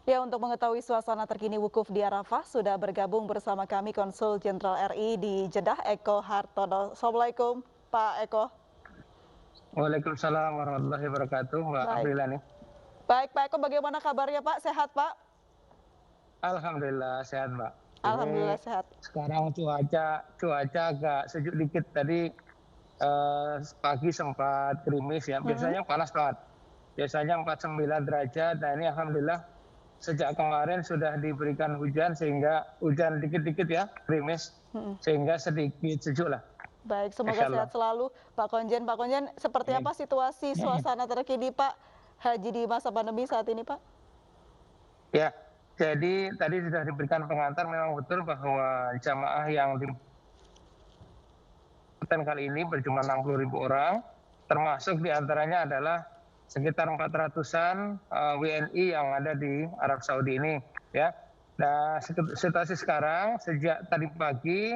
Ya, untuk mengetahui suasana terkini wukuf di Arafah, sudah bergabung bersama kami Konsul Jenderal RI di Jeddah, Eko Hartono. Assalamualaikum, Pak Eko. Waalaikumsalam warahmatullahi wabarakatuh, Mbak Baik, Aprilani. baik Pak Eko, bagaimana kabarnya Pak? Sehat Pak? Alhamdulillah sehat, Mbak. Ini Alhamdulillah sehat. sekarang cuaca agak sejuk dikit. Tadi pagi sempat gerimis ya. Biasanya panas banget. Biasanya 49 derajat. Nah ini alhamdulillah sejak kemarin sudah diberikan hujan sehingga hujan dikit-dikit ya, gerimis sehingga sedikit sejuk lah. Baik, semoga Insya Allah. sehat selalu Pak Konjen. Pak Konjen, seperti apa situasi suasana terkini Pak haji di masa pandemi saat ini Pak? Ya, jadi tadi sudah diberikan pengantar, memang betul bahwa jamaah yang di kali ini berjumlah 60.000 orang, termasuk diantaranya adalah sekitar 400-an WNI yang ada di Arab Saudi ini, ya. Nah, situasi sekarang sejak tadi pagi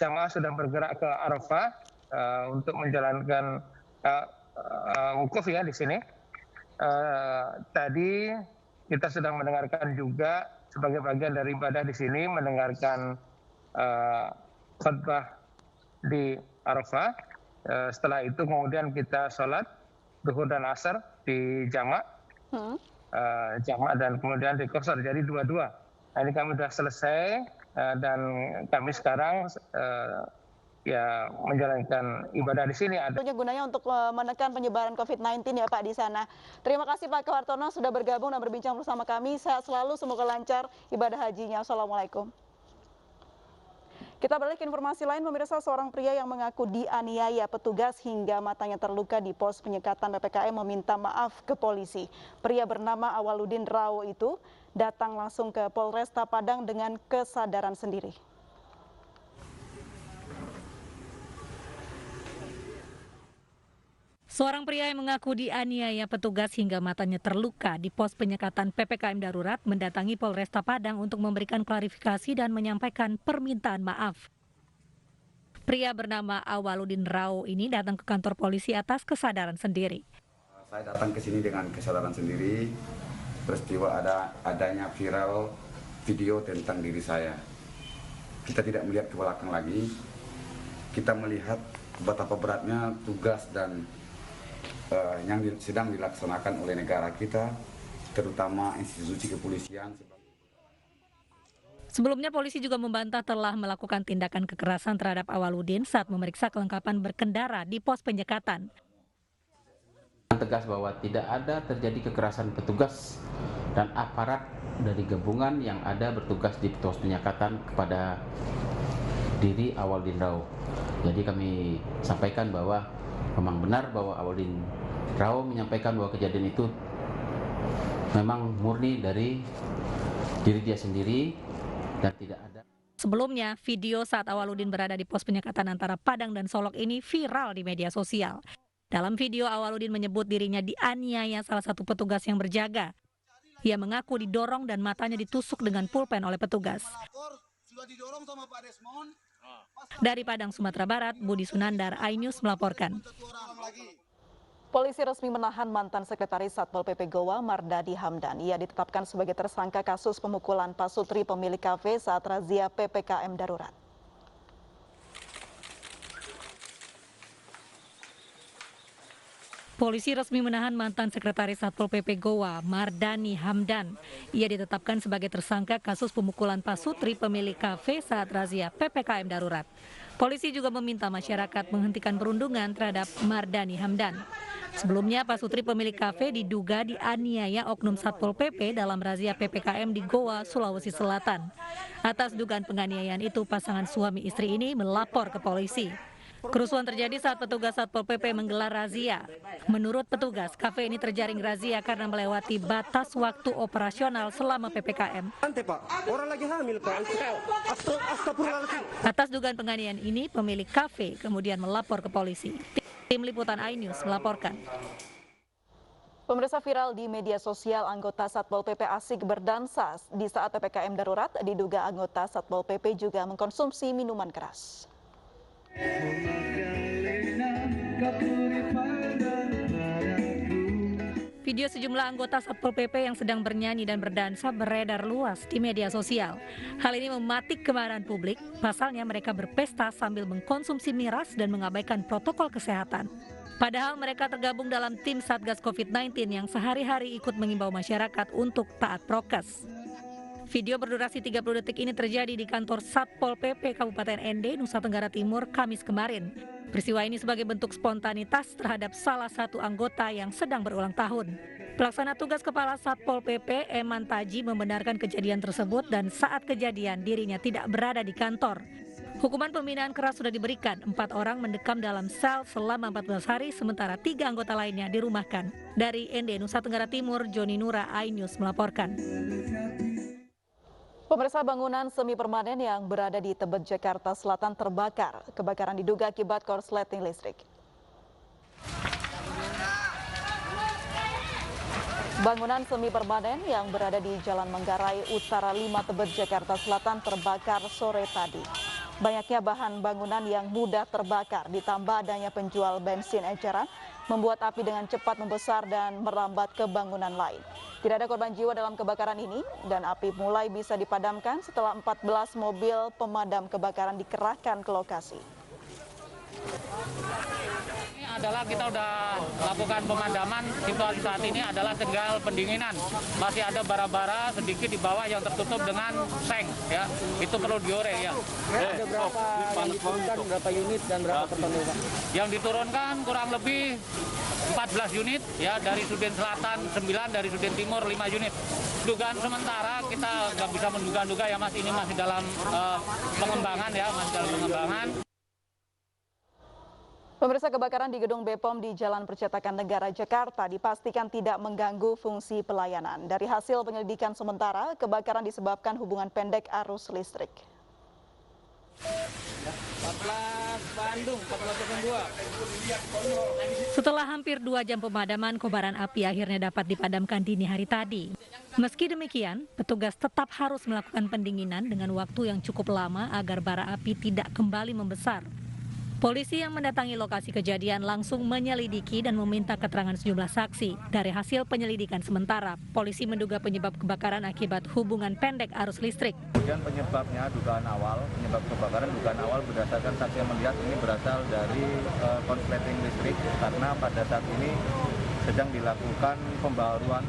jamaah sudah bergerak ke Arafah untuk menjalankan wukuf ya di sini. Tadi kita sudah mendengarkan juga sebagai bagian dari ibadah di sini, mendengarkan khutbah di Arafah. Setelah itu kemudian kita sholat zuhur dan asar di jamak, dan kemudian di qasar, jadi dua-dua. Nah, ini kami sudah selesai dan kami sekarang ya menjalankan ibadah di sini. Gunanya untuk menekan penyebaran COVID-19 ya Pak di sana. Terima kasih Pak Hartono sudah bergabung dan berbincang bersama kami. Sehat selalu, semoga lancar ibadah hajinya. Assalamualaikum. Kita beralih ke informasi lain, pemirsa. Seorang pria yang mengaku dianiaya petugas hingga matanya terluka di pos penyekatan PPKM meminta maaf ke polisi. Pria bernama Awaludin Rao itu datang langsung ke Polresta Padang dengan kesadaran sendiri. Seorang pria yang mengaku dianiaya petugas hingga matanya terluka di pos penyekatan PPKM darurat mendatangi Polresta Padang untuk memberikan klarifikasi dan menyampaikan permintaan maaf. Pria bernama Awaludin Rao ini datang ke kantor polisi atas kesadaran sendiri. Saya datang ke sini dengan kesadaran sendiri, peristiwa adanya viral video tentang diri saya. Kita tidak melihat ke belakang lagi, kita melihat betapa beratnya tugas dan yang sedang dilaksanakan oleh negara kita, terutama institusi kepolisian. Sebelumnya polisi juga membantah telah melakukan tindakan kekerasan terhadap Awaludin saat memeriksa kelengkapan berkendara di pos penyekatan. Tegas bahwa tidak ada terjadi kekerasan petugas dan aparat dari gabungan yang ada bertugas di pos penyekatan kepada diri Awaludin Rao. Jadi kami sampaikan bahwa memang benar bahwa Awaludin Rao menyampaikan bahwa kejadian itu memang murni dari diri dia sendiri dan tidak ada. Sebelumnya, video saat Awaludin berada di pos penyekatan antara Padang dan Solok ini viral di media sosial. Dalam video, Awaludin menyebut dirinya dianiaya salah satu petugas yang berjaga. Ia mengaku didorong dan matanya ditusuk dengan pulpen oleh petugas. Dari Padang, Sumatera Barat, Budi Sunandar, iNews melaporkan. Polisi resmi menahan mantan Sekretaris Satpol PP Goa, Mardani Hamdan. Ia ditetapkan sebagai tersangka kasus pemukulan Pak Sutri pemilik kafe saat razia PPKM darurat. Polisi resmi menahan mantan Sekretaris Satpol PP Goa, Mardani Hamdan. Ia ditetapkan sebagai tersangka kasus pemukulan Pak Sutri pemilik kafe saat razia PPKM darurat. Polisi juga meminta masyarakat menghentikan perundungan terhadap Mardani Hamdan. Sebelumnya, Pak Sutri pemilik kafe diduga dianiaya oknum Satpol PP dalam razia PPKM di Goa, Sulawesi Selatan. Atas dugaan penganiayaan itu, pasangan suami istri ini melapor ke polisi. Kerusuhan terjadi saat petugas Satpol PP menggelar razia. Menurut petugas, kafe ini terjaring razia karena melewati batas waktu operasional selama PPKM. Atas dugaan penganiayaan ini, pemilik kafe kemudian melapor ke polisi. Tim Liputan iNews melaporkan. Pemirsa, viral di media sosial anggota Satpol PP asik berdansa di saat PPKM darurat. Diduga anggota Satpol PP juga mengkonsumsi minuman keras. Video sejumlah anggota Satpol PP yang sedang bernyanyi dan berdansa beredar luas di media sosial. Hal ini mematik kemarahan publik, pasalnya mereka berpesta sambil mengkonsumsi miras dan mengabaikan protokol kesehatan. Padahal mereka tergabung dalam tim Satgas COVID-19 yang sehari-hari ikut mengimbau masyarakat untuk taat prokes. Video berdurasi 30 detik ini terjadi di kantor Satpol PP Kabupaten ND, Nusa Tenggara Timur, Kamis kemarin. Peristiwa ini sebagai bentuk spontanitas terhadap salah satu anggota yang sedang berulang tahun. Pelaksana tugas Kepala Satpol PP, Eman Taji, membenarkan kejadian tersebut dan saat kejadian dirinya tidak berada di kantor. Hukuman pembinaan keras sudah diberikan, 4 orang mendekam dalam sel selama 14 hari, sementara 3 anggota lainnya dirumahkan. Dari ND, Nusa Tenggara Timur, Joni Nura, iNews melaporkan. Pemirsa, bangunan semi permanen yang berada di Tebet, Jakarta Selatan terbakar. Kebakaran diduga akibat korsleting listrik. Bangunan semi permanen yang berada di Jalan Manggarai Utara 5 Tebet, Jakarta Selatan terbakar sore tadi. Banyaknya bahan bangunan yang mudah terbakar ditambah adanya penjual bensin eceran membuat api dengan cepat membesar dan merambat ke bangunan lain. Tidak ada korban jiwa dalam kebakaran ini dan api mulai bisa dipadamkan setelah 14 mobil pemadam kebakaran dikerahkan ke lokasi. Ini adalah kita udah lakukan pemadaman. Situasi saat ini adalah tinggal pendinginan. Masih ada bara-bara sedikit di bawah yang tertutup dengan seng, ya. Itu perlu diore, ya. Ada berapa yang diturunkan, berapa unit dan berapa personil, Pak? Yang diturunkan kurang lebih 14 unit, ya, dari Sudin Selatan 9, dari Sudin Timur 5 unit. Dugaan sementara kita nggak bisa menduga-duga, ya, Mas. Ini masih dalam pengembangan, ya, masih dalam pengembangan. Pemirsa, kebakaran di gedung BPOM di Jalan Percetakan Negara Jakarta dipastikan tidak mengganggu fungsi pelayanan. Dari hasil penyelidikan sementara, kebakaran disebabkan hubungan pendek arus listrik. 14 Bandung, 1402. Setelah hampir 2 jam pemadaman, kobaran api akhirnya dapat dipadamkan dini hari tadi. Meski demikian, petugas tetap harus melakukan pendinginan dengan waktu yang cukup lama agar bara api tidak kembali membesar. Polisi yang mendatangi lokasi kejadian langsung menyelidiki dan meminta keterangan sejumlah saksi. Dari hasil penyelidikan sementara, polisi menduga penyebab kebakaran akibat hubungan pendek arus listrik. Kemudian penyebabnya penyebab kebakaran dugaan awal berdasarkan saksi yang melihat ini berasal dari korsleting listrik karena pada saat ini sedang dilakukan pembaruan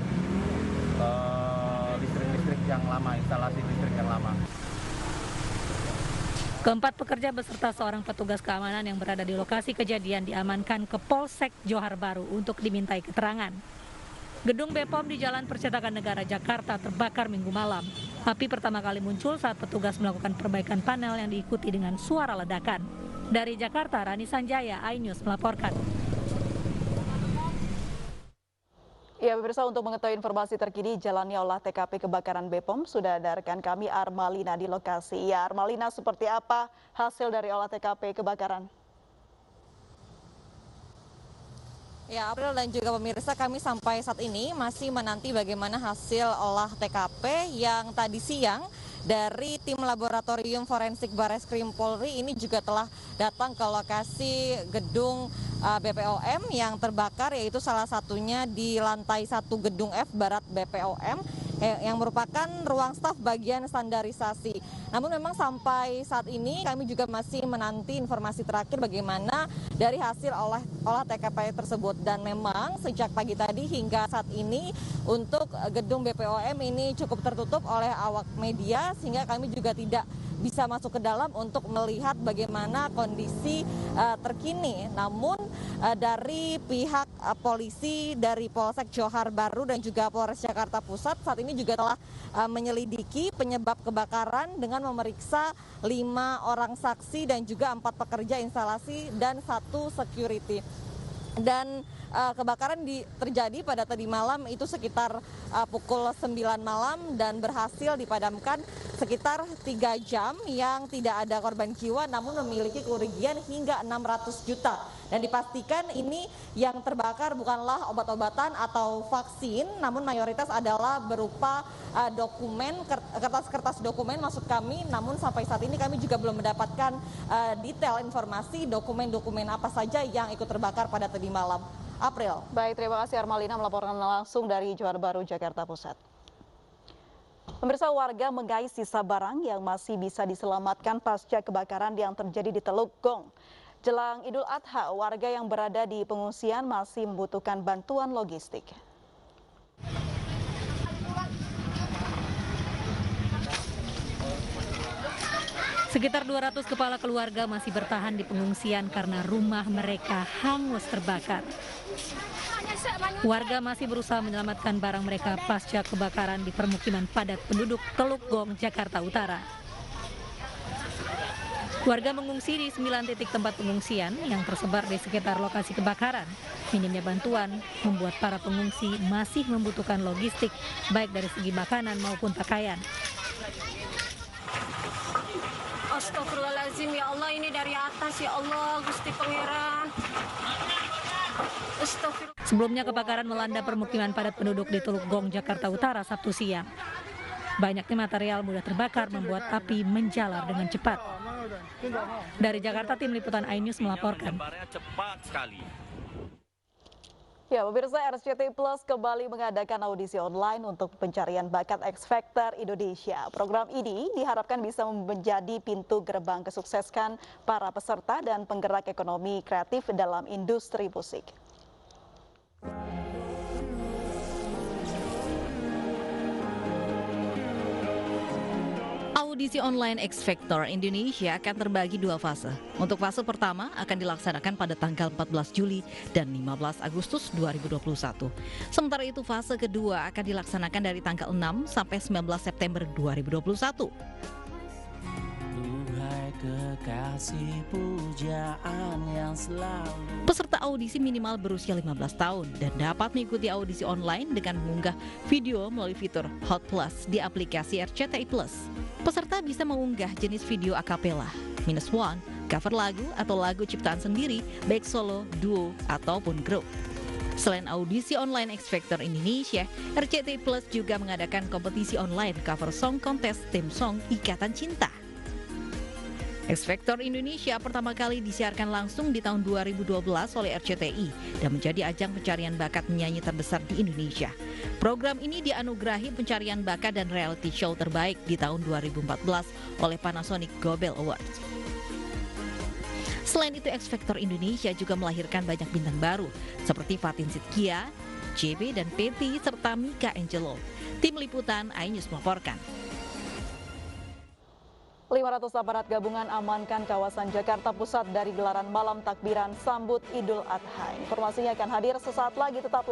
listrik yang lama, instalasi listrik yang lama. Keempat pekerja beserta seorang petugas keamanan yang berada di lokasi kejadian diamankan ke Polsek Johar Baru untuk dimintai keterangan. Gedung BPOM di Jalan Percetakan Negara Jakarta terbakar Minggu malam. Api pertama kali muncul saat petugas melakukan perbaikan panel yang diikuti dengan suara ledakan. Dari Jakarta, Rani Sanjaya, iNews melaporkan. Ya, pemirsa, untuk mengetahui informasi terkini jalannya olah TKP kebakaran BPOM, sudah ada rekan kami Armalina di lokasi. Ya, Armalina, seperti apa hasil dari olah TKP kebakaran? Ya, April dan juga pemirsa, kami sampai saat ini masih menanti bagaimana hasil olah TKP yang tadi siang dari tim laboratorium forensik Bareskrim Polri ini juga telah datang ke lokasi gedung BPOM yang terbakar, yaitu salah satunya di lantai 1 gedung F Barat BPOM yang merupakan ruang staf bagian standarisasi. Namun memang sampai saat ini kami juga masih menanti informasi terakhir bagaimana dari hasil olah TKP tersebut. Dan memang sejak pagi tadi hingga saat ini untuk gedung BPOM ini cukup tertutup oleh awak media sehingga kami juga tidak bisa masuk ke dalam untuk melihat bagaimana kondisi terkini. Namun dari pihak polisi dari Polsek Johar Baru dan juga Polres Jakarta Pusat saat ini juga telah menyelidiki penyebab kebakaran dengan memeriksa 5 orang saksi dan juga 4 pekerja instalasi dan 1 security. Dan kebakaran terjadi pada tadi malam itu sekitar pukul 9 malam dan berhasil dipadamkan sekitar 3 jam yang tidak ada korban jiwa namun memiliki kerugian hingga 600 juta. Dan dipastikan ini yang terbakar bukanlah obat-obatan atau vaksin, namun mayoritas adalah berupa dokumen, kertas-kertas dokumen maksud kami. Namun sampai saat ini kami juga belum mendapatkan detail informasi dokumen-dokumen apa saja yang ikut terbakar pada tadi malam. April. Baik, terima kasih Armalina melaporkan langsung dari Johar Baru, Jakarta Pusat. Pemirsa, warga mengais sisa barang yang masih bisa diselamatkan pasca kebakaran yang terjadi di Teluk Gong. Jelang Idul Adha, warga yang berada di pengungsian masih membutuhkan bantuan logistik. Sekitar 200 kepala keluarga masih bertahan di pengungsian karena rumah mereka hangus terbakar. Warga masih berusaha menyelamatkan barang mereka pasca kebakaran di permukiman padat penduduk Teluk Gong, Jakarta Utara. Warga mengungsi di 9 titik tempat pengungsian yang tersebar di sekitar lokasi kebakaran. Minimnya bantuan membuat para pengungsi masih membutuhkan logistik, baik dari segi makanan maupun pakaian. Astagfirullahaladzim, ya Allah, ini dari atas, ya Allah, Gusti Pangeran. Astagfirullah. Sebelumnya kebakaran melanda permukiman padat penduduk di Teluk Gong, Jakarta Utara Sabtu siang. Banyaknya material mudah terbakar membuat api menjalar dengan cepat. Dari Jakarta, tim liputan iNews melaporkan. Cepat sekali. Ya, pemirsa, RCTI Plus kembali mengadakan audisi online untuk pencarian bakat X Factor Indonesia. Program ini diharapkan bisa menjadi pintu gerbang kesukseskan para peserta dan penggerak ekonomi kreatif dalam industri musik. Audisi online X Factor Indonesia akan terbagi 2 fase. Untuk fase pertama akan dilaksanakan pada tanggal 14 Juli dan 15 Agustus 2021. Sementara itu fase kedua akan dilaksanakan dari tanggal 6 sampai 19 September 2021. Kekasih pujaan yang selalu. Peserta audisi minimal berusia 15 tahun dan dapat mengikuti audisi online dengan mengunggah video melalui fitur Hot Plus di aplikasi RCTI Plus. Peserta bisa mengunggah jenis video akapela, -1, cover lagu atau lagu ciptaan sendiri, baik solo, duo, ataupun grup. Selain audisi online X Factor Indonesia, RCTI Plus juga mengadakan kompetisi online cover song kontes tim song Ikatan Cinta. X Factor Indonesia pertama kali disiarkan langsung di tahun 2012 oleh RCTI dan menjadi ajang pencarian bakat penyanyi terbesar di Indonesia. Program ini dianugerahi pencarian bakat dan reality show terbaik di tahun 2014 oleh Panasonic Gobel Awards. Selain itu, X Factor Indonesia juga melahirkan banyak bintang baru seperti Fatin Sidkia, JB dan Peti serta Mika Angelo. Tim liputan iNews melaporkan. 500 aparat gabungan amankan kawasan Jakarta Pusat dari gelaran malam takbiran sambut Idul Adha. Informasinya akan hadir sesaat lagi, tetap